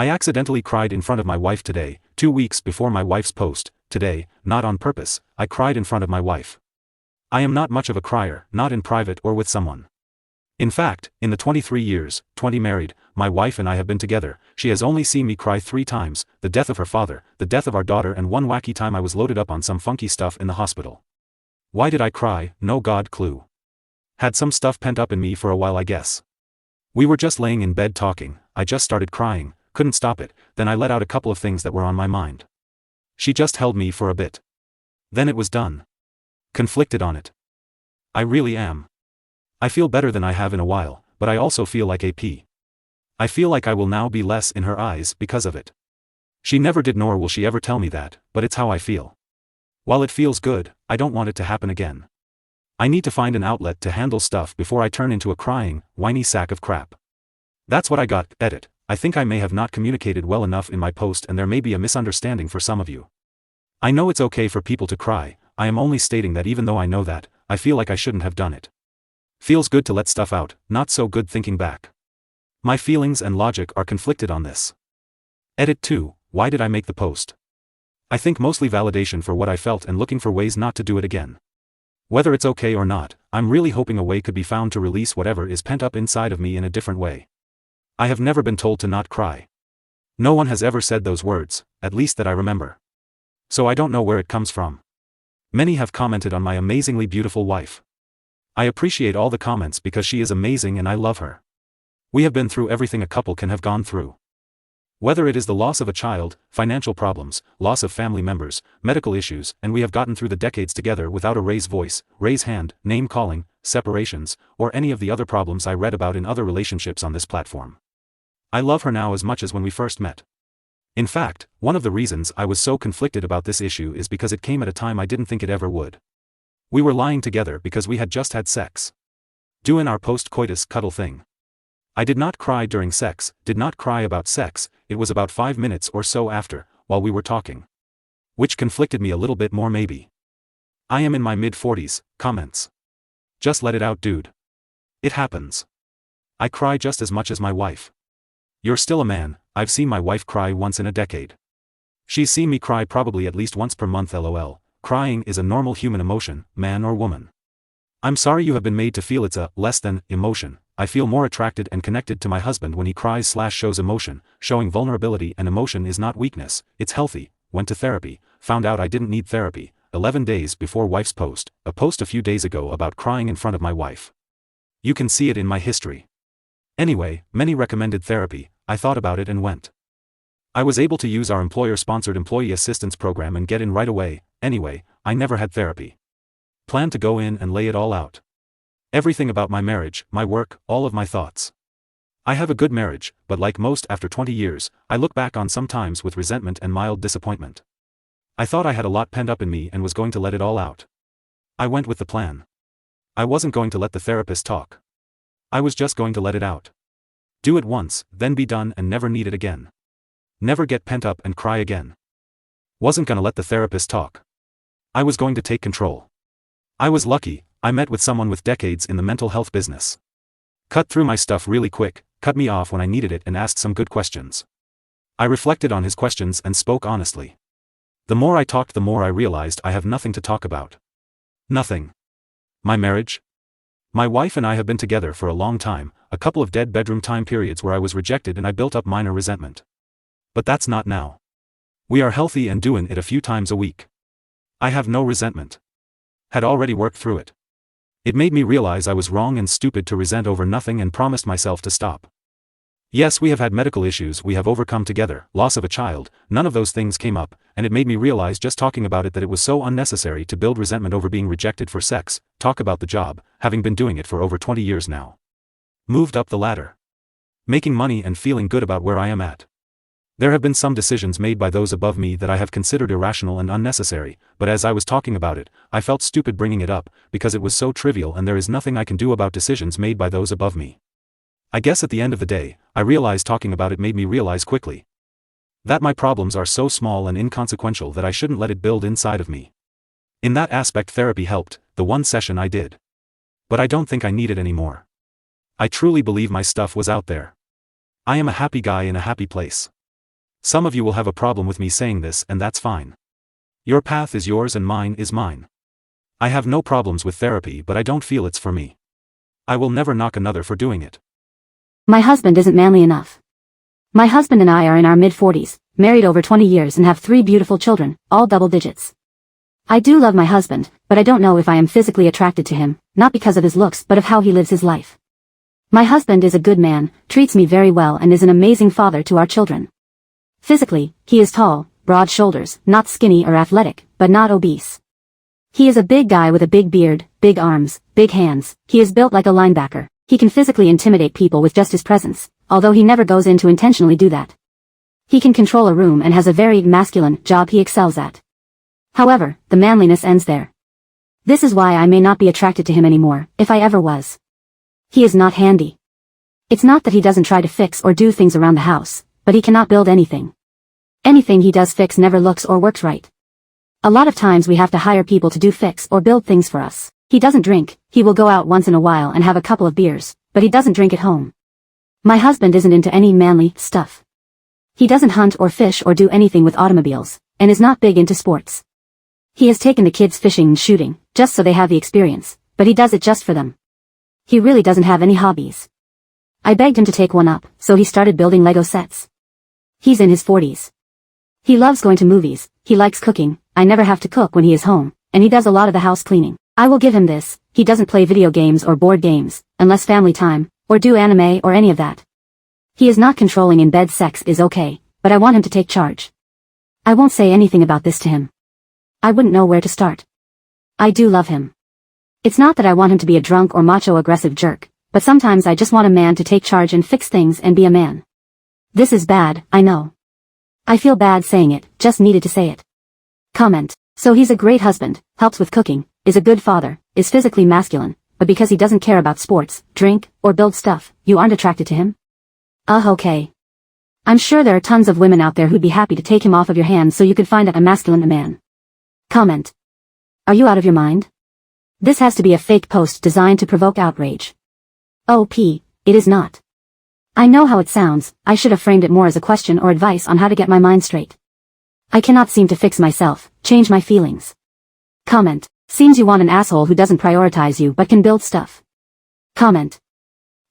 I accidentally cried in front of my wife today, 2 weeks before my wife's post. Today, not on purpose, I cried in front of my wife. I am not much of a crier, not in private or with someone. In fact, in the 23 years, 20 married, my wife and I have been together, she has only seen me cry 3 times, the death of her father, the death of our daughter, and one wacky time I was loaded up on some funky stuff in the hospital. Why did I cry? No god clue. Had some stuff pent up in me for a while, I guess. We were just laying in bed talking, I just started crying, couldn't stop it, then I let out a couple of things that were on my mind. She just held me for a bit. Then it was done. Conflicted on it. I really am. I feel better than I have in a while, but I also feel like I feel like I will now be less in her eyes because of it. She never did, nor will she ever tell me that, but it's how I feel. While it feels good, I don't want it to happen again. I need to find an outlet to handle stuff before I turn into a crying, whiny sack of crap. That's what I got. Edit. I think I may have not communicated well enough in my post, and there may be a misunderstanding for some of you. I know it's okay for people to cry, I am only stating that even though I know that, I feel like I shouldn't have done it. Feels good to let stuff out, not so good thinking back. My feelings and logic are conflicted on this. Edit 2. Why did I make the post? I think mostly validation for what I felt and looking for ways not to do it again. Whether it's okay or not, I'm really hoping a way could be found to release whatever is pent up inside of me in a different way. I have never been told to not cry. No one has ever said those words, at least that I remember. So I don't know where it comes from. Many have commented on my amazingly beautiful wife. I appreciate all the comments because she is amazing and I love her. We have been through everything a couple can have gone through. Whether it is the loss of a child, financial problems, loss of family members, medical issues, and we have gotten through the decades together without a raised voice, raise hand, name calling, separations, or any of the other problems I read about in other relationships on this platform. I love her now as much as when we first met. In fact, one of the reasons I was so conflicted about this issue is because it came at a time I didn't think it ever would. We were lying together because we had just had sex. Doing our post-coitus cuddle thing. I did not cry during sex, did not cry about sex, it was about 5 minutes or so after, while we were talking. Which conflicted me a little bit more maybe. I am in my mid-40s, comments. Just let it out, dude. It happens. I cry just as much as my wife. You're still a man, I've seen my wife cry once in a decade. She's seen me cry probably at least once per month, lol. Crying is a normal human emotion, man or woman. I'm sorry you have been made to feel it's a less than emotion. I feel more attracted and connected to my husband when he cries/shows emotion. Showing vulnerability and emotion is not weakness, it's healthy. Went to therapy, found out I didn't need therapy, 11 days before wife's post, a post a few days ago about crying in front of my wife. You can see it in my history. Anyway, many recommended therapy, I thought about it and went. I was able to use our employer-sponsored employee assistance program and get in right away. Anyway, I never had therapy. Planned to go in and lay it all out. Everything about my marriage, my work, all of my thoughts. I have a good marriage, but like most after 20 years, I look back on some times with resentment and mild disappointment. I thought I had a lot pent up in me and was going to let it all out. I went with the plan. I wasn't going to let the therapist talk. I was just going to let it out. Do it once, then be done and never need it again. Never get pent up and cry again. Wasn't gonna let the therapist talk. I was going to take control. I was lucky, I met with someone with decades in the mental health business. Cut through my stuff really quick, cut me off when I needed it and asked some good questions. I reflected on his questions and spoke honestly. The more I talked, the more I realized I have nothing to talk about. Nothing. My marriage? My wife and I have been together for a long time, a couple of dead bedroom time periods where I was rejected and I built up minor resentment. But that's not now. We are healthy and doing it a few times a week. I have no resentment. Had already worked through it. It made me realize I was wrong and stupid to resent over nothing and promised myself to stop. Yes, we have had medical issues we have overcome together, loss of a child, none of those things came up, and it made me realize just talking about it that it was so unnecessary to build resentment over being rejected for sex. Talk about the job, having been doing it for over 20 years now. Moved up the ladder. Making money and feeling good about where I am at. There have been some decisions made by those above me that I have considered irrational and unnecessary, but as I was talking about it, I felt stupid bringing it up, because it was so trivial and there is nothing I can do about decisions made by those above me. I guess at the end of the day, I realized talking about it made me realize quickly that my problems are so small and inconsequential that I shouldn't let it build inside of me. In that aspect therapy helped, the one session I did. But I don't think I need it anymore. I truly believe my stuff was out there. I am a happy guy in a happy place. Some of you will have a problem with me saying this, and that's fine. Your path is yours and mine is mine. I have no problems with therapy, but I don't feel it's for me. I will never knock another for doing it. My husband isn't manly enough. My husband and I are in our mid-40s, married over 20 years and have 3 beautiful children, all double digits. I do love my husband, but I don't know if I am physically attracted to him, not because of his looks but of how he lives his life. My husband is a good man, treats me very well and is an amazing father to our children. Physically, he is tall, broad shoulders, not skinny or athletic, but not obese. He is a big guy with a big beard, big arms, big hands. He is built like a linebacker. He can physically intimidate people with just his presence, although he never goes in to intentionally do that. He can control a room and has a very masculine job he excels at. However, the manliness ends there. This is why I may not be attracted to him anymore, if I ever was. He is not handy. It's not that he doesn't try to fix or do things around the house, but he cannot build anything. Anything he does fix never looks or works right. A lot of times we have to hire people to do fix or build things for us. He doesn't drink, he will go out once in a while and have a couple of beers, but he doesn't drink at home. My husband isn't into any manly stuff. He doesn't hunt or fish or do anything with automobiles, and is not big into sports. He has taken the kids fishing and shooting, just so they have the experience, but he does it just for them. He really doesn't have any hobbies. I begged him to take one up, so he started building Lego sets. He's in his 40s. He loves going to movies, he likes cooking, I never have to cook when he is home, and he does a lot of the house cleaning. I will give him this, he doesn't play video games or board games, unless family time, or do anime or any of that. He is not controlling in bed. Sex is okay, but I want him to take charge. I won't say anything about this to him. I wouldn't know where to start. I do love him. It's not that I want him to be a drunk or macho aggressive jerk, but sometimes I just want a man to take charge and fix things and be a man. This is bad, I know. I feel bad saying it, just needed to say it. Comment. So he's a great husband, helps with cooking, is a good father, is physically masculine, but because he doesn't care about sports, drink, or build stuff, you aren't attracted to him? Okay. I'm sure there are tons of women out there who'd be happy to take him off of your hands so you could find a masculine man. Comment. Are you out of your mind? This has to be a fake post designed to provoke outrage. It is not. I know how it sounds, I should have framed it more as a question or advice on how to get my mind straight. I cannot seem to fix myself, change my feelings. Comment. Seems you want an asshole who doesn't prioritize you but can build stuff. Comment.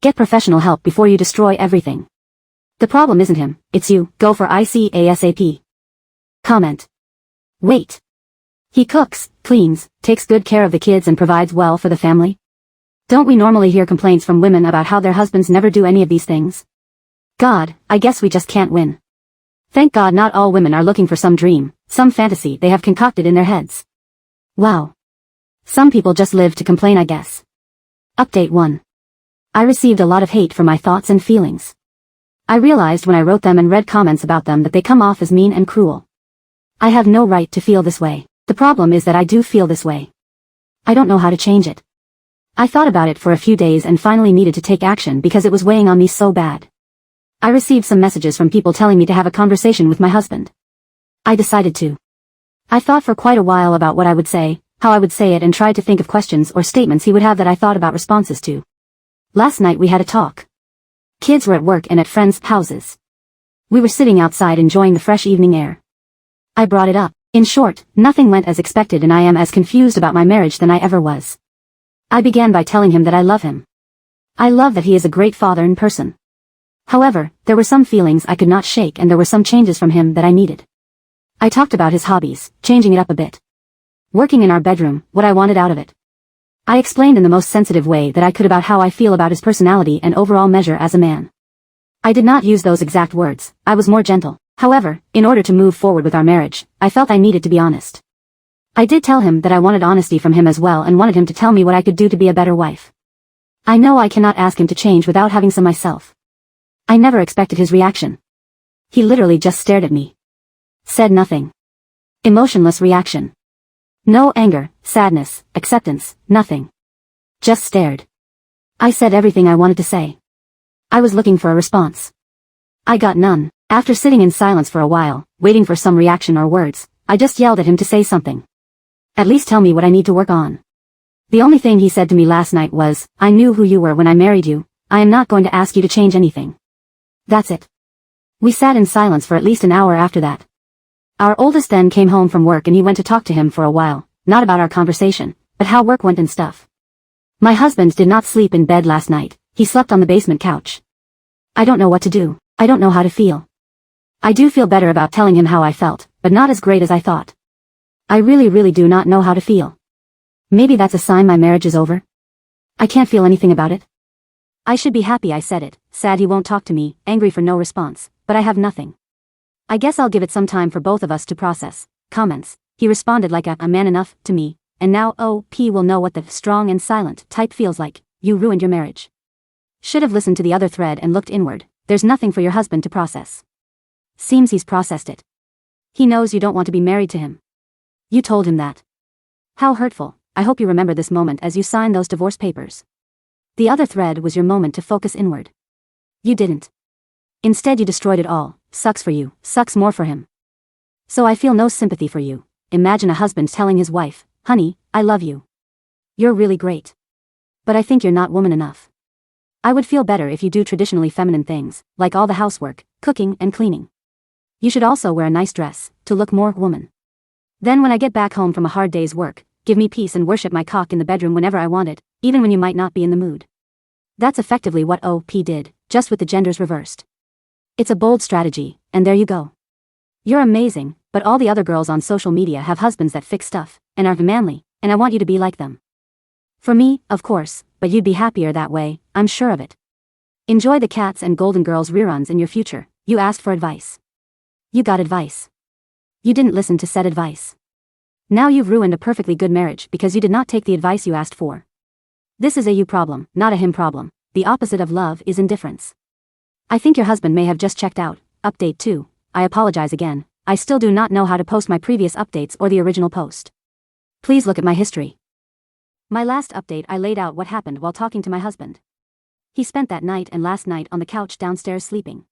Get professional help before you destroy everything. The problem isn't him, it's you, go for IC ASAP. Comment. Wait. He cooks, cleans, takes good care of the kids and provides well for the family? Don't we normally hear complaints from women about how their husbands never do any of these things? God, I guess we just can't win. Thank God not all women are looking for some dream, some fantasy they have concocted in their heads. Wow. Some people just live to complain, I guess. Update 1. I received a lot of hate for my thoughts and feelings. I realized when I wrote them and read comments about them that they come off as mean and cruel. I have no right to feel this way. The problem is that I do feel this way. I don't know how to change it. I thought about it for a few days and finally needed to take action because it was weighing on me so bad. I received some messages from people telling me to have a conversation with my husband. I decided to. I thought for quite a while about what I would say, how I would say it, and tried to think of questions or statements he would have that I thought about responses to. Last night we had a talk. Kids were at work and at friends' houses. We were sitting outside enjoying the fresh evening air. I brought it up. In short, nothing went as expected and I am as confused about my marriage than I ever was. I began by telling him that I love him. I love that he is a great father in person. However, there were some feelings I could not shake and there were some changes from him that I needed. I talked about his hobbies, changing it up a bit. Working in our bedroom, what I wanted out of it. I explained in the most sensitive way that I could about how I feel about his personality and overall measure as a man. I did not use those exact words, I was more gentle. However, in order to move forward with our marriage, I felt I needed to be honest. I did tell him that I wanted honesty from him as well and wanted him to tell me what I could do to be a better wife. I know I cannot ask him to change without having some myself. I never expected his reaction. He literally just stared at me. Said nothing. Emotionless reaction. No anger, sadness, acceptance, nothing. Just stared. I said everything I wanted to say. I was looking for a response. I got none. After sitting in silence for a while, waiting for some reaction or words, I just yelled at him to say something. At least tell me what I need to work on. The only thing he said to me last night was, I knew who you were when I married you, I am not going to ask you to change anything. That's it. We sat in silence for at least an hour after that. Our oldest then came home from work and he went to talk to him for a while, not about our conversation, but how work went and stuff. My husband did not sleep in bed last night, he slept on the basement couch. I don't know what to do, I don't know how to feel. I do feel better about telling him how I felt, but not as great as I thought. I really do not know how to feel. Maybe that's a sign my marriage is over? I can't feel anything about it. I should be happy I said it, sad he won't talk to me, angry for no response, but I have nothing. I guess I'll give it some time for both of us to process. Comments. He responded like a man enough to me, and now OP will know what the strong and silent type feels like. You ruined your marriage. Should have listened to the other thread and looked inward. There's nothing for your husband to process. Seems he's processed it. He knows you don't want to be married to him. You told him that. How hurtful. I hope you remember this moment as you sign those divorce papers. The other thread was your moment to focus inward. You didn't. Instead you destroyed it all. Sucks for you, sucks more for him. So I feel no sympathy for you. Imagine a husband telling his wife, honey, I love you. You're really great. But I think you're not woman enough. I would feel better if you do traditionally feminine things, like all the housework, cooking and cleaning. You should also wear a nice dress, to look more woman. Then when I get back home from a hard day's work, give me peace and worship my cock in the bedroom whenever I want it, even when you might not be in the mood. That's effectively what OP did, just with the genders reversed. It's a bold strategy, and there you go. You're amazing, but all the other girls on social media have husbands that fix stuff, and are manly, and I want you to be like them. For me, of course, but you'd be happier that way, I'm sure of it. Enjoy the cats and golden girls reruns in your future. You asked for advice. You got advice. You didn't listen to said advice. Now you've ruined a perfectly good marriage because you did not take the advice you asked for. This is a you problem, not a him problem. The opposite of love is indifference. I think your husband may have just checked out. Update 2. I apologize again. I still do not know how to post my previous updates or the original post. Please look at my history. My last update I laid out what happened while talking to my husband. He spent that night and last night on the couch downstairs sleeping.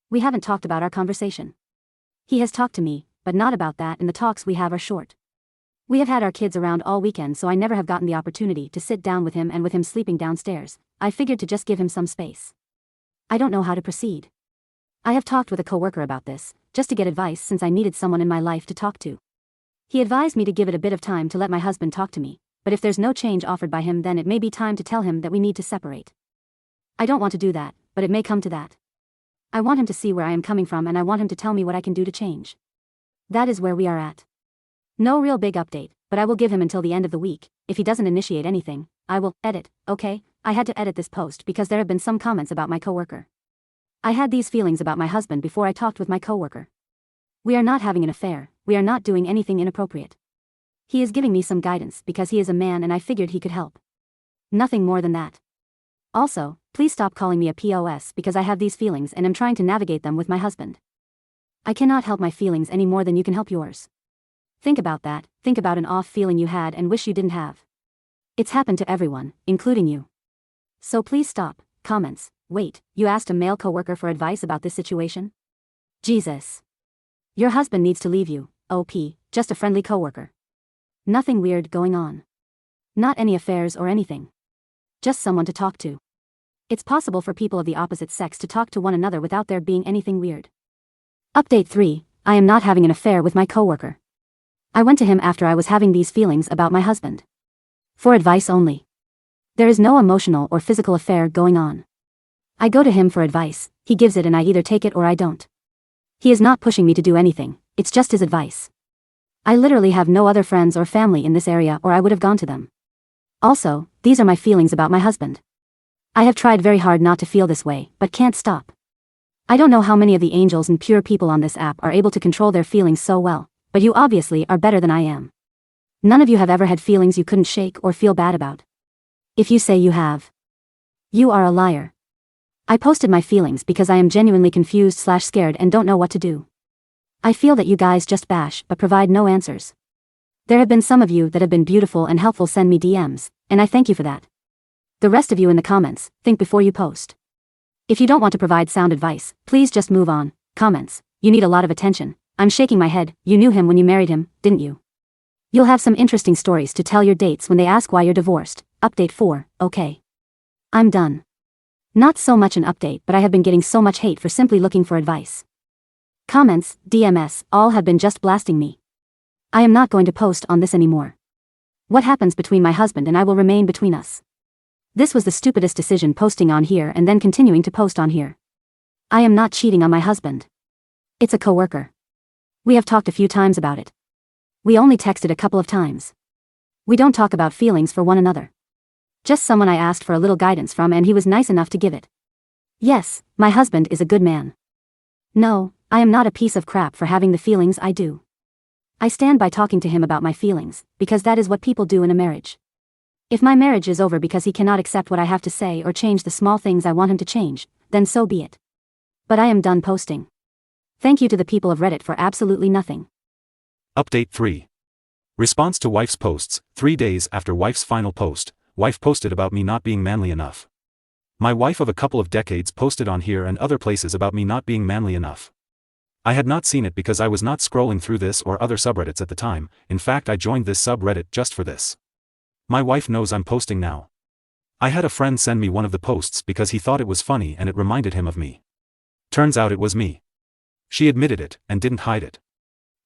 We haven't talked about our conversation. He has talked to me, but not about that, and the talks we have are short. We have had our kids around all weekend, so I never have gotten the opportunity to sit down with him, and with him sleeping downstairs, I figured to just give him some space. I don't know how to proceed. I have talked with a coworker about this, just to get advice since I needed someone in my life to talk to. He advised me to give it a bit of time to let my husband talk to me, but if there's no change offered by him, then it may be time to tell him that we need to separate. I don't want to do that, but it may come to that. I want him to see where I am coming from, and I want him to tell me what I can do to change. That is where we are at. No real big update, but I will give him until the end of the week. If he doesn't initiate anything, I will edit. Okay, I had to edit this post because there have been some comments about my coworker. I had these feelings about my husband before I talked with my coworker. We are not having an affair, we are not doing anything inappropriate. He is giving me some guidance because he is a man and I figured he could help. Nothing more than that. Also, please stop calling me a POS because I have these feelings and am trying to navigate them with my husband. I cannot help my feelings any more than you can help yours. Think about that, think about an off feeling you had and wish you didn't have. It's happened to everyone, including you. So please stop. Comments. Wait, you asked a male coworker for advice about this situation? Jesus. Your husband needs to leave you, OP, just a friendly coworker. Nothing weird going on. Not any affairs or anything. Just someone to talk to. It's possible for people of the opposite sex to talk to one another without there being anything weird. Update 3. I am not having an affair with my coworker. I went to him after I was having these feelings about my husband. For advice only. There is no emotional or physical affair going on. I go to him for advice, he gives it and I either take it or I don't. He is not pushing me to do anything, it's just his advice. I literally have no other friends or family in this area or I would have gone to them. Also, these are my feelings about my husband. I have tried very hard not to feel this way, but can't stop. I don't know how many of the angels and pure people on this app are able to control their feelings so well, but you obviously are better than I am. None of you have ever had feelings you couldn't shake or feel bad about. If you say you have, you are a liar. I posted my feelings because I am genuinely confused/scared and don't know what to do. I feel that you guys just bash but provide no answers. There have been some of you that have been beautiful and helpful send me DMs, and I thank you for that. The rest of you in the comments, think before you post. If you don't want to provide sound advice, please just move on. Comments, you need a lot of attention. I'm shaking my head. You knew him when you married him, didn't you? You'll have some interesting stories to tell your dates when they ask why you're divorced. Update 4, okay. I'm done. Not so much an update, but I have been getting so much hate for simply looking for advice. Comments, DMs, all have been just blasting me. I am not going to post on this anymore. What happens between my husband and I will remain between us. This was the stupidest decision, posting on here and then continuing to post on here. I am not cheating on my husband. It's a coworker. We have talked a few times about it. We only texted a couple of times. We don't talk about feelings for one another. Just someone I asked for a little guidance from, and he was nice enough to give it. Yes, my husband is a good man. No, I am not a piece of crap for having the feelings I do. I stand by talking to him about my feelings, because that is what people do in a marriage. If my marriage is over because he cannot accept what I have to say or change the small things I want him to change, then so be it. But I am done posting. Thank you to the people of Reddit for absolutely nothing. Update 3. Response to wife's posts. 3 days after wife's final post, wife posted about me not being manly enough. My wife of a couple of decades posted on here and other places about me not being manly enough. I had not seen it because I was not scrolling through this or other subreddits at the time. In fact, I joined this subreddit just for this. My wife knows I'm posting now. I had a friend send me one of the posts because he thought it was funny and it reminded him of me. Turns out it was me. She admitted it and didn't hide it.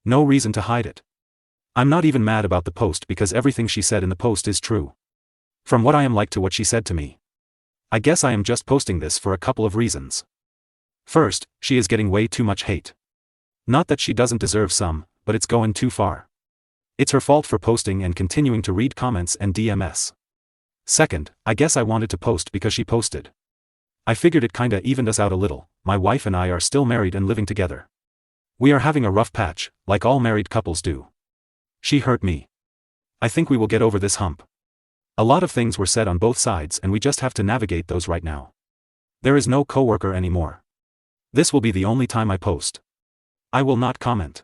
No reason to hide it. I'm not even mad about the post because everything she said in the post is true. From what I am like to what she said to me. I guess I am just posting this for a couple of reasons. First, she is getting way too much hate. Not that she doesn't deserve some, but it's going too far. It's her fault for posting and continuing to read comments and DMs. Second, I guess I wanted to post because she posted. I figured it kinda evened us out a little. My wife and I are still married and living together. We are having a rough patch, like all married couples do. She hurt me. I think we will get over this hump. A lot of things were said on both sides and we just have to navigate those right now. There is no coworker anymore. This will be the only time I post. I will not comment.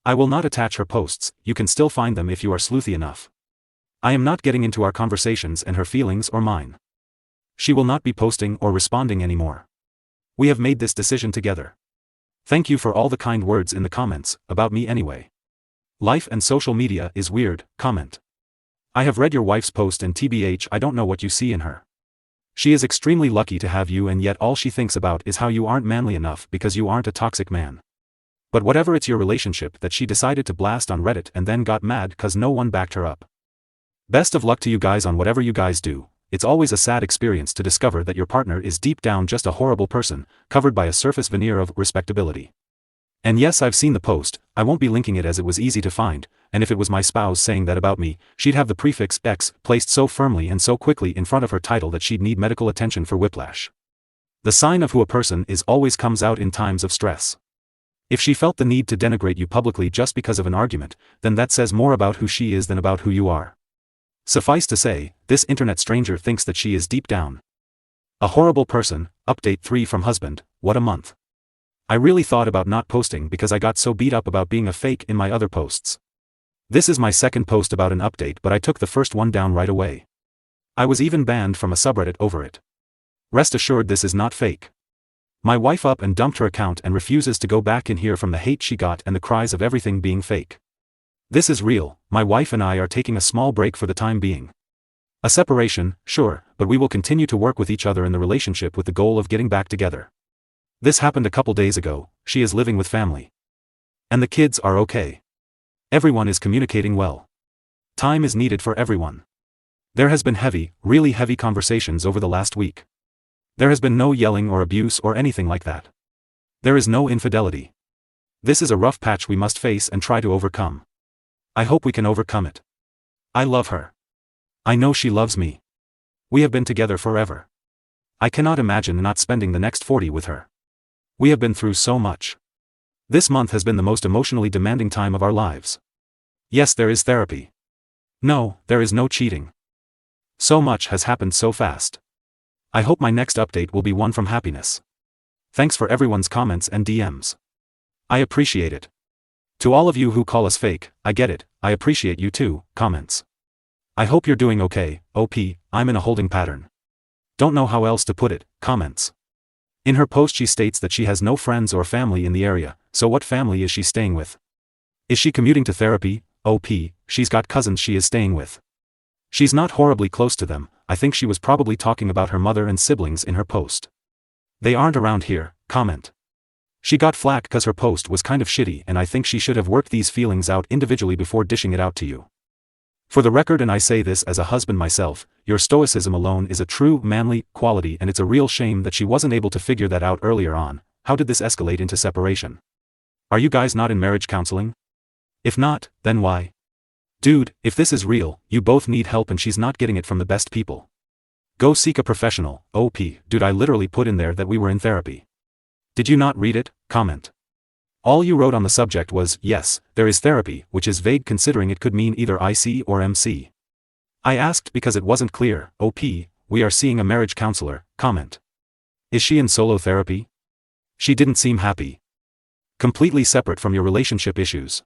I will not attach her posts. You can still find them if you are sleuthy enough. I am not getting into our conversations and her feelings or mine. She will not be posting or responding anymore. We have made this decision together. Thank you for all the kind words in the comments, about me anyway. Life and social media is weird, comment. I have read your wife's post and TBH, I don't know what you see in her. She is extremely lucky to have you, and yet all she thinks about is how you aren't manly enough because you aren't a toxic man. But whatever, it's your relationship that she decided to blast on Reddit and then got mad cause no one backed her up. Best of luck to you guys on whatever you guys do. It's always a sad experience to discover that your partner is deep down just a horrible person, covered by a surface veneer of respectability. And yes, I've seen the post. I won't be linking it as it was easy to find, and if it was my spouse saying that about me, she'd have the prefix X placed so firmly and so quickly in front of her title that she'd need medical attention for whiplash. The sign of who a person is always comes out in times of stress. If she felt the need to denigrate you publicly just because of an argument, then that says more about who she is than about who you are. Suffice to say, this internet stranger thinks that she is deep down a horrible person. Update 3 from husband. What a month. I really thought about not posting because I got so beat up about being a fake in my other posts. This is my second post about an update, but I took the first one down right away. I was even banned from a subreddit over it. Rest assured this is not fake. My wife up and dumped her account and refuses to go back in here from the hate she got and the cries of everything being fake. This is real. My wife and I are taking a small break for the time being. A separation, sure, but we will continue to work with each other in the relationship with the goal of getting back together. This happened a couple days ago. She is living with family. And the kids are okay. Everyone is communicating well. Time is needed for everyone. There has been heavy, really heavy conversations over the last week. There has been no yelling or abuse or anything like that. There is no infidelity. This is a rough patch we must face and try to overcome. I hope we can overcome it. I love her. I know she loves me. We have been together forever. I cannot imagine not spending the next 40 with her. We have been through so much. This month has been the most emotionally demanding time of our lives. Yes, there is therapy. No, there is no cheating. So much has happened so fast. I hope my next update will be one from happiness. Thanks for everyone's comments and DMs. I appreciate it. To all of you who call us fake, I get it, I appreciate you too, comments. I hope you're doing okay. OP, I'm in a holding pattern. Don't know how else to put it, comments. In her post she states that she has no friends or family in the area, so what family is she staying with? Is she commuting to therapy? OP, she's got cousins she is staying with. She's not horribly close to them. I think she was probably talking about her mother and siblings in her post. They aren't around here, comment. She got flack cause her post was kind of shitty and I think she should have worked these feelings out individually before dishing it out to you. For the record, and I say this as a husband myself, your stoicism alone is a true manly quality and it's a real shame that she wasn't able to figure that out earlier on. How did this escalate into separation? Are you guys not in marriage counseling? If not, then why? Dude, if this is real, you both need help and she's not getting it from the best people. Go seek a professional. OP, dude, I literally put in there that we were in therapy. Did you not read it? Comment. All you wrote on the subject was, yes, there is therapy, which is vague considering it could mean either IC or MC. I asked because it wasn't clear. OP, we are seeing a marriage counselor. Comment. Is she in solo therapy? She didn't seem happy. Completely separate from your relationship issues.